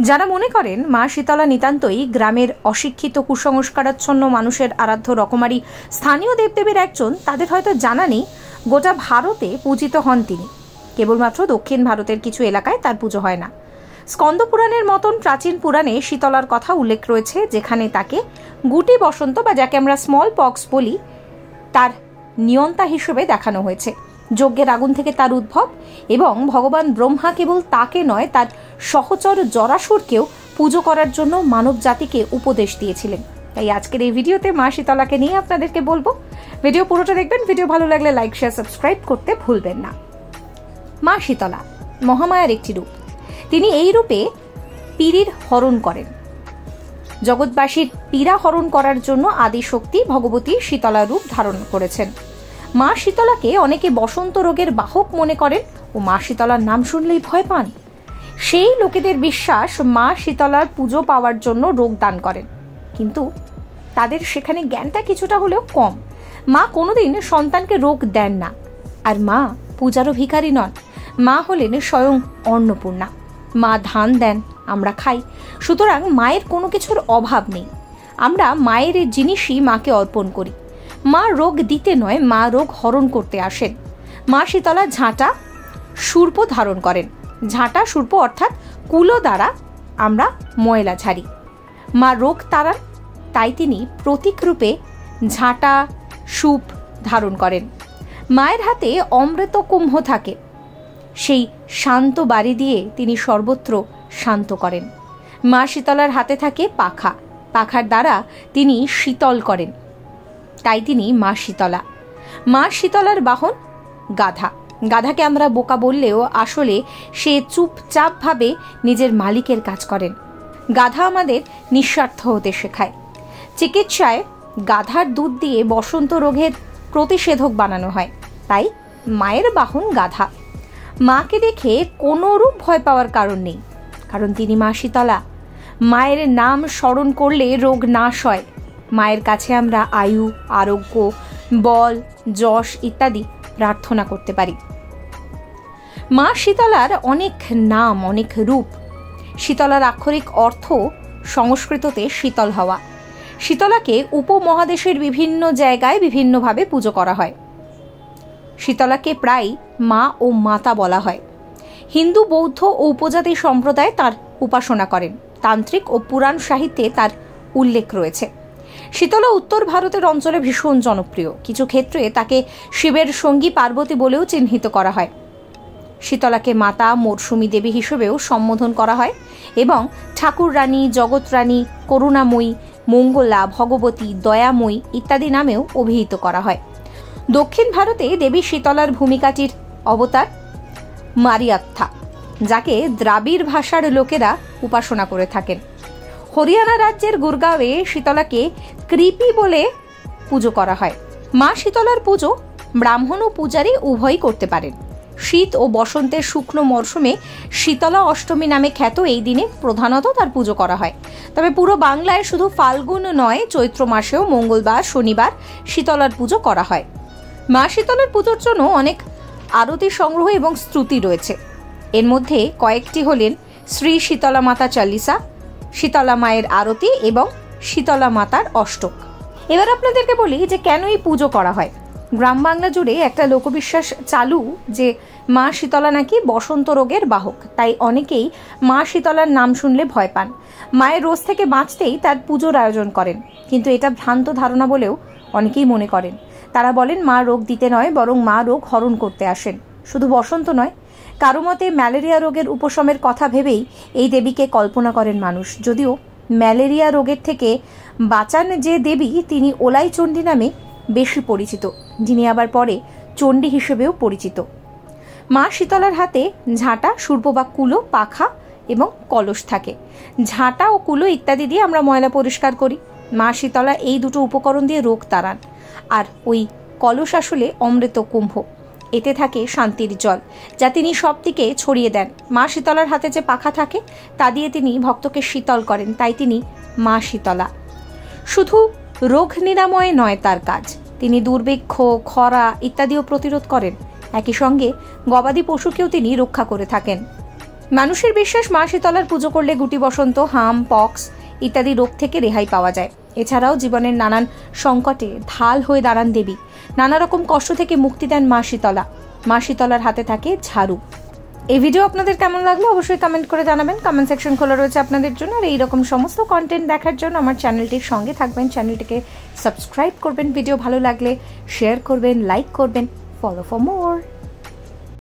যারা মনে করেন মা শীতলা নিতান্তই গ্রামের অশিক্ষিত কুসংস্কারাচ্ছন্ন মানুষের আরাধ্য রকমারি স্থানীয় দেবদেবীর একজন, তাদের হয়তো জানা নেই গোটা ভারতে পূজিত হন তিনি। কেবলমাত্র দক্ষিণ ভারতের কিছু এলাকায় তার পুজো হয় না। স্কন্দ পুরাণের মতন প্রাচীন পুরাণে শীতলার কথা উল্লেখ রয়েছে, যেখানে তাকে গুটি বসন্ত বা যাকে আমরা স্মল পক্স বলি তার নিয়ন্তা হিসেবে দেখানো হয়েছে। যজ্ঞের আগুন থেকে তার উদ্ভব এবং ভগবান ব্রহ্মা কেবল তাকে নয়, তার সহচর জরাসুরকেও পুজো করার জন্য মানব জাতিকে উপদেশ দিয়েছিলেন। তাই আজকের এই ভিডিওতে মা শীতলাকে নিয়ে আপনাদেরকে বলবো। ভিডিও পুরোটা দেখবেন। ভিডিও ভালো লাগলে লাইক, শেয়ার, সাবস্ক্রাইব করতে ভুলবেন না। মা শীতলা মহামায়ার একটি রূপ। তিনি এই রূপে পীড়ির হরণ করেন। জগৎবাসীর পীড়া হরণ করার জন্য আদিশক্তি ভগবতী শীতলা রূপ ধারণ করেছেন। মা শীতলাকে অনেকে বসন্ত রোগের বাহক মনে করেন ও মা শীতলার নাম শুনলেই ভয় পান। সেই লোকেদের বিশ্বাস মা শীতলার পুজো পাওয়ার জন্য রোগ দান করেন, কিন্তু তাদের সেখানে জ্ঞানটা কিছুটা হলেও কম। মা কোনোদিন সন্তানকে রোগ দেন না, আর মা পূজারও ভিখারি নন। মা হলেন স্বয়ং অন্নপূর্ণা। মা ধান দেন, আমরা খাই। সুতরাং মায়ের কোনো কিছুর অভাব নেই। আমরা মায়ের জিনিসই মাকে অর্পণ করি। মা রোগ দিতে নয়, মা রোগ হরণ করতে আসেন। মা শীতলা ঝাঁটা সূর্প ধারণ করেন। ঝাঁটা সূর্প অর্থাৎ কুলো দ্বারা আমরা ময়লা ঝাড়ি। মা রোগ তাড়ান, তাই তিনি প্রতীক রূপে ঝাঁটা সুপ ধারণ করেন। মায়ের হাতে অমৃত কুম্ভ থাকে, সেই শান্ত বাড়ি দিয়ে তিনি সর্বত্র শান্ত করেন। মা শীতলার হাতে থাকে পাখা, পাখার দ্বারা তিনি শীতল করেন, তাই তিনি মা শীতলা। মা শীতলার বাহন গাধা। গাধাকে আমরা বোকা বললেও আসলে সে চুপচাপভাবে নিজের মালিকের কাজ করেন। গাধা আমাদের নিঃস্বার্থ হতে শেখায়। চিকিৎসায় গাধার দুধ দিয়ে বসন্ত রোগের প্রতিষেধক বানানো হয়, তাই মায়ের বাহন গাধা। মাকে দেখে কোনোরূপ ভয় পাওয়ার কারণ নেই, কারণ তিনি মা শীতলা। মায়ের নাম স্মরণ করলে রোগ নাশ হয়। মায়ের কাছে আমরা আয়ু, আরোগ্য, বল, যশ ইত্যাদি প্রার্থনা করতে পারি। মা শীতলার অনেক নাম, অনেক রূপ। শীতলার আক্ষরিক অর্থ সংস্কৃততে শীতল হওয়া। শীতলাকে উপমহাদেশের বিভিন্ন জায়গায় বিভিন্নভাবে পুজো করা হয়। শীতলাকে প্রায় মা ও মাতা বলা হয়। হিন্দু, বৌদ্ধ ও উপজাতি সম্প্রদায় তার উপাসনা করেন। তান্ত্রিক ও পুরাণ সাহিত্যে তার উল্লেখ রয়েছে। শীতলা উত্তর ভারতের অঞ্চলে ভীষণ জনপ্রিয়। কিছু ক্ষেত্রে তাকে শিবের সঙ্গী পার্বতী বলেও চিহ্নিত করা হয়। শীতলাকে মাতা মরশুমী দেবী হিসেবেও সম্বোধন করা হয় এবং ঠাকুর রানী, জগৎ রানী, করুণাময়ী, মঙ্গলা, ভগবতী, দয়াময়ী ইত্যাদি নামেও অভিহিত করা হয়। দক্ষিণ ভারতে দেবী শীতলার ভূমিকাটির অবতার মারিয়াত্থা, যাকে দ্রাবিড় ভাষার লোকেরা উপাসনা করে থাকেন। হরিয়ানা রাজ্যের গুরগাঁওয়ে শীতলাকে কৃপি বলে পুজো করা হয়। মা শীতলার পুজো ব্রাহ্মণ ও পূজারী উভয়ই করতে পারেন। শীত ও বসন্তের শুকনো মরশুমে শীতলা অষ্টমী নামে খ্যাত এই দিনে প্রধানত তার পুজো করা হয়। তবে পুরো বাংলায় শুধু ফাল্গুন নয়, চৈত্র মাসেও মঙ্গলবার, শনিবার শীতলার পুজো করা হয়। মা শীতলার পুজোর জন্য অনেক আরতি সংগ্রহ এবং স্তুতি রয়েছে। এর মধ্যে কয়েকটি হলেন শ্রী শীতলা মাতা চালিসা, শীতলা মায়ের আরতি এবং শীতলা মাতার অষ্টক। এবার আপনাদেরকে বলি যে কেন এই পুজো করা হয়। গ্রাম বাংলা জুড়ে একটা লোকবিশ্বাস চালু যে মা শীতলা নাকি বসন্ত রোগের বাহক, তাই অনেকেই মা শীতলার নাম শুনলে ভয় পান। মায়ের রোজ থেকে বাঁচতেই তার পুজোর আয়োজন করেন, কিন্তু এটা ভ্রান্ত ধারণা বলেও অনেকেই মনে করেন। তারা বলেন মা রোগ দিতে নয়, বরং মা রোগ হরণ করতে আসেন। শুধু বসন্ত নয়, কারো মতে ম্যালেরিয়া রোগের উপশমের কথা ভেবেই এই দেবীকে কল্পনা করেন মানুষ। যদিও ম্যালেরিয়া রোগের থেকে বাঁচান যে দেবী, তিনি ওলাই চণ্ডী নামে বেশি পরিচিত, যিনি আবার পরে চণ্ডী হিসেবেও পরিচিত। মা শীতলার হাতে ঝাঁটা, সূর্প বা কুলো, পাখা এবং কলস থাকে। ঝাঁটা ও কুলো ইত্যাদি দিয়ে আমরা ময়লা পরিষ্কার করি। মা শীতলা এই দুটো উপকরণ দিয়ে রোগ তাড়ান। আর ওই কলস আসলে অমৃত কুম্ভ, এতে থাকে শান্তির জল, যা তিনি সব দিকে ছড়িয়ে দেন। মা শীতলার হাতে যে পাখা থাকে তা দিয়ে তিনি ভক্তকে শীতল করেন, তাই তিনি মা শীতলা। শুধু রোগ নিরাময় নয় তার কাজ, তিনি দুর্ভিক্ষ, খরা ইত্যাদিও প্রতিরোধ করেন। একই সঙ্গে গবাদি পশুকেও তিনি রক্ষা করে থাকেন। মানুষের বিশ্বাস মা শীতলার পুজো করলে গুটি বসন্ত, হাম, পক্স ইত্যাদি রোগ থেকে রেহাই পাওয়া যায়। এছাড়াও জীবনের নানান সংকটে ঢাল হয়ে দাঁড়ান দেবী। নানা রকম কষ্ট থেকে মুক্তি দেন মা শীতলা। মা শীতলার হাতে থাকে ঝাড়ু। এই ভিডিও আপনাদের কেমন লাগলো অবশ্যই কমেন্ট করে জানাবেন। কমেন্ট সেকশন খোলা রয়েছে আপনাদের জন্য। আর এইরকম সমস্ত কন্টেন্ট দেখার জন্য আমার চ্যানেলটির সঙ্গে থাকবেন, চ্যানেলটিকে সাবস্ক্রাইব করবেন, ভিডিও ভালো লাগলে শেয়ার করবেন, লাইক করবেন। Follow for more.